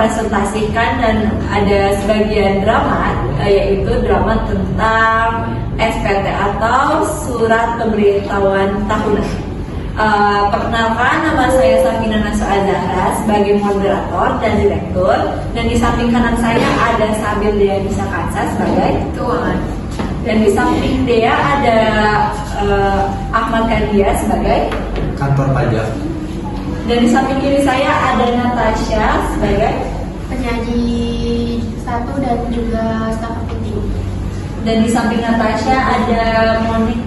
mempresentasikan dan ada sebagian drama, yaitu drama tentang SPT atau Surat Pemberitahuan Tahunan. Perkenalkan, nama saya Safina Naswa Azahra sebagai moderator dan direktur, dan di samping kanan saya ada Sabil Dea Bisa Kansa sebagai keuangan, dan di samping Dea ada Ahmad Kandia sebagai kantor pajak, dan di samping kiri saya ada Natasha sebagai penyaji 1 dan juga staf marketing. Dan di samping Natasha ada Monik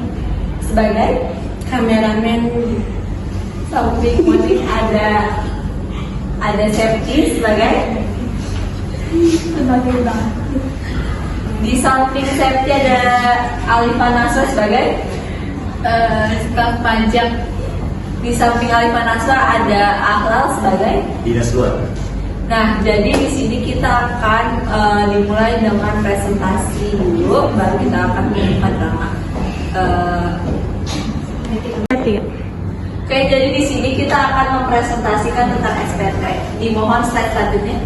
sebagai kameramen. Samping Monik ada Septi sebagai Bank. Di samping Septi ada Alifa Naswa sebagai Staf pajak. di samping Alifa Naswa ada Ahlal sebagai dinas luar. Nah, jadi di sini kita akan dimulai dengan presentasi dulu, baru kita akan melihat drama. Oke, jadi di sini kita akan mempresentasikan tentang SPT. Dimohon slide selanjutnya.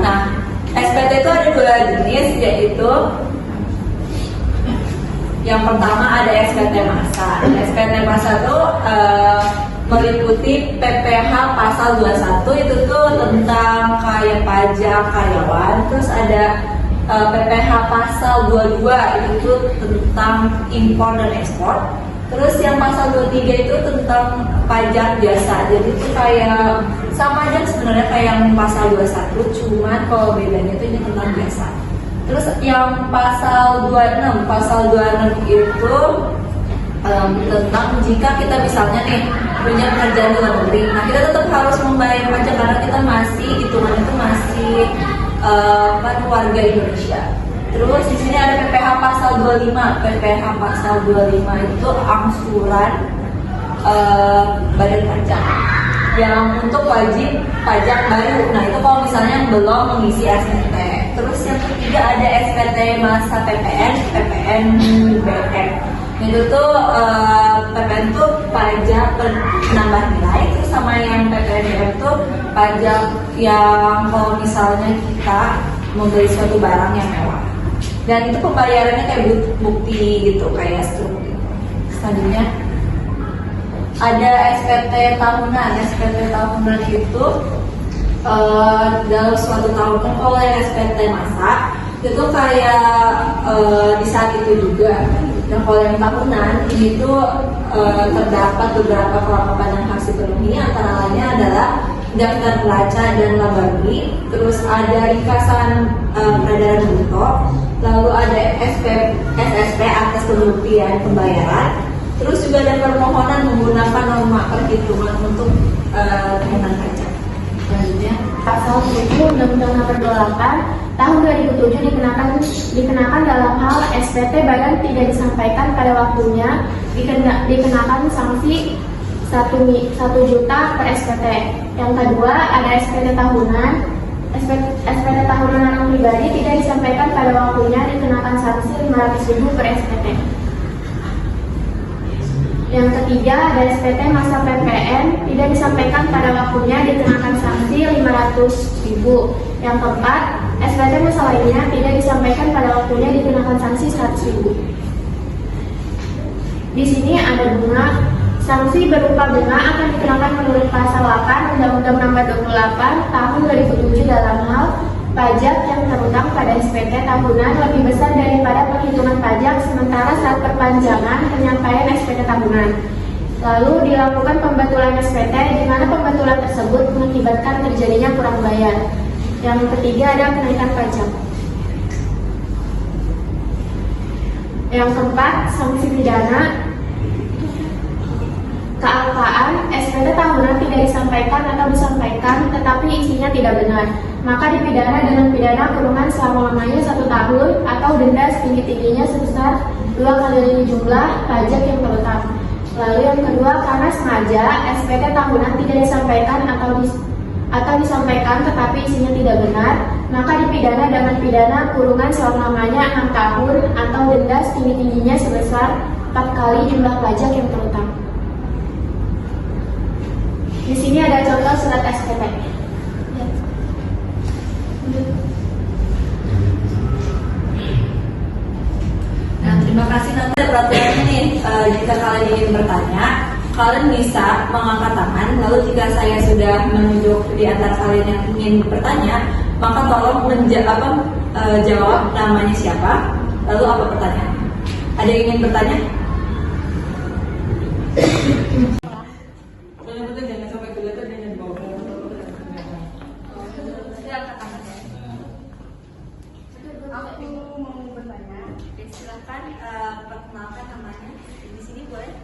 Nah, SPT itu ada 2 jenis, yaitu yang pertama ada SPT massa. SPT massa itu meliputi PPh pasal 21, itu tuh tentang kayak pajak karyawan. Terus ada PPh pasal 22, itu tuh tentang impor dan ekspor. Terus yang pasal 23 itu tentang pajak jasa. Jadi itu kayak sama aja sebenarnya kayak yang pasal 21, cuman kalau bedanya itu ini tentang jasa. Terus yang pasal 26 itu tentang jika kita misalnya nih punya pekerjaan di luar negeri, nah kita tetap harus membayar pajak karena kita masih hitungannya itu masih warga Indonesia. Terus di sini ada PPh pasal 25. PPh pasal 25 itu angsuran badan pajak yang untuk wajib pajak baru. Nah itu kalau misalnya yang belum mengisi SPT. Terus yang ketiga ada SPT masa PPN BM. Itu tuh PPN tuh pajak penambah nilai. Terus sama yang PPN BM tuh pajak yang kalau misalnya kita membeli suatu barang yang mewah. Dan itu pembayarannya kayak bukti gitu, kayak struk gitu. Selanjutnya ada SPT tahunan. SPT tahunan itu dalam suatu tahun. Kalau yang SPT masa itu kayak di saat itu juga. Dan kalau yang tahunan ini tuh terdapat beberapa kelengkapan yang harus dipenuhi, antara lainnya adalah daftar neraca dan laba bumi, terus ada ringkasan peredaran bruto, lalu ada SSP atas pembuktian pembayaran, terus juga ada permohonan menggunakan norma perhitungan untuk tahunan pajak. Selanjutnya, pasal 7 Undang-Undang Nomor 28 Tahun 2007 dikenakan dalam hal SPT badan tidak disampaikan pada waktunya dikenakan sanksi 1 juta per SPT. Yang kedua ada SPT tahunan. SPT tahunan orang pribadi tidak disampaikan pada waktunya dikenakan sanksi 500.000 per SPT. Yang ketiga ada SPT masa PPN tidak disampaikan pada waktunya dikenakan sanksi 500.000. Yang keempat, SPT masa lainnya tidak disampaikan pada waktunya dikenakan sanksi 100.000. Di sini ada bunga. Sanksi berupa bunga akan dikenakan menurut pasal 8 Undang-Undang Nomor 28 Tahun 2007 dalam hal pajak yang terutang pada SPT tahunan lebih besar daripada perhitungan pajak sementara saat perpanjangan penyampaian SPT tahunan. Lalu dilakukan pembetulan SPT di mana pembetulan tersebut mengakibatkan terjadinya kurang bayar. Yang ketiga ada kenaikan pajak. Yang keempat, sanksi pidana. Kealpaan SPT tahunan tidak disampaikan atau disampaikan tetapi isinya tidak benar, maka dipidana dengan pidana kurungan selama-lamanya 1 tahun atau denda setinggi-tingginya sebesar 2 kali jumlah pajak yang terutang. Lalu yang kedua, karena sengaja SPT tahunan tidak disampaikan atau disampaikan tetapi isinya tidak benar, maka dipidana dengan pidana kurungan selama-lamanya 6 tahun atau denda setinggi-tingginya sebesar 4 kali jumlah pajak yang terutang. Di sini ada contoh surat SPT. Ya. Nah, terima kasih. Nanti ada peraturannya nih. Jika kalian ingin bertanya, kalian bisa mengangkat tangan. Lalu jika saya sudah menunjuk di antara kalian yang ingin bertanya, maka tolong jawab namanya siapa, lalu apa pertanyaannya. Ada yang ingin bertanya? Jangan sampai kelihatan jangan dibawa. Aku mau bertanya. Oke, silakan perkenalkan namanya. Di sini boleh?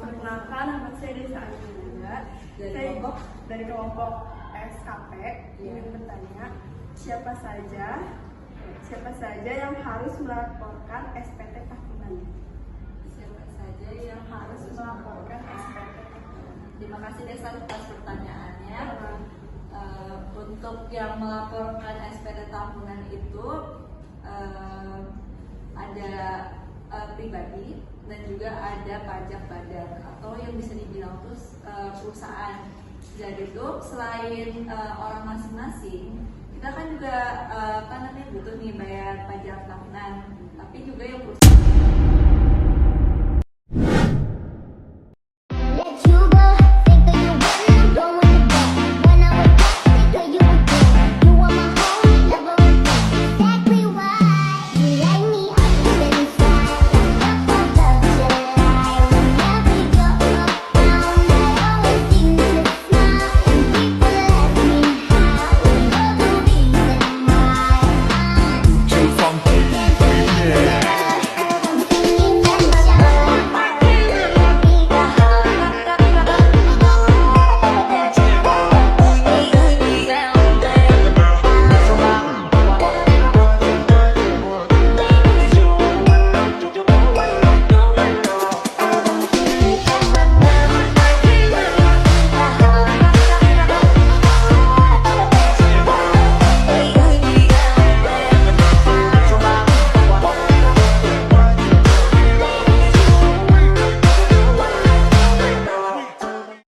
Perkenalkan, nama saya Desa Angelina. Saya dari kelompok SKP ingin bertanya, siapa saja yang harus melaporkan SPT tahunan? Siapa saja yang harus melaporkan SPT tahunan? Terima kasih Desa atas pertanyaannya. Untuk yang melaporkan SPT tahunan itu ada pribadi dan juga ada pajak badan atau yang bisa dibilang itu perusahaan. Jadi itu selain orang masing-masing, kita kan juga butuh nih bayar pajak tahunan, tapi juga yang perusahaan.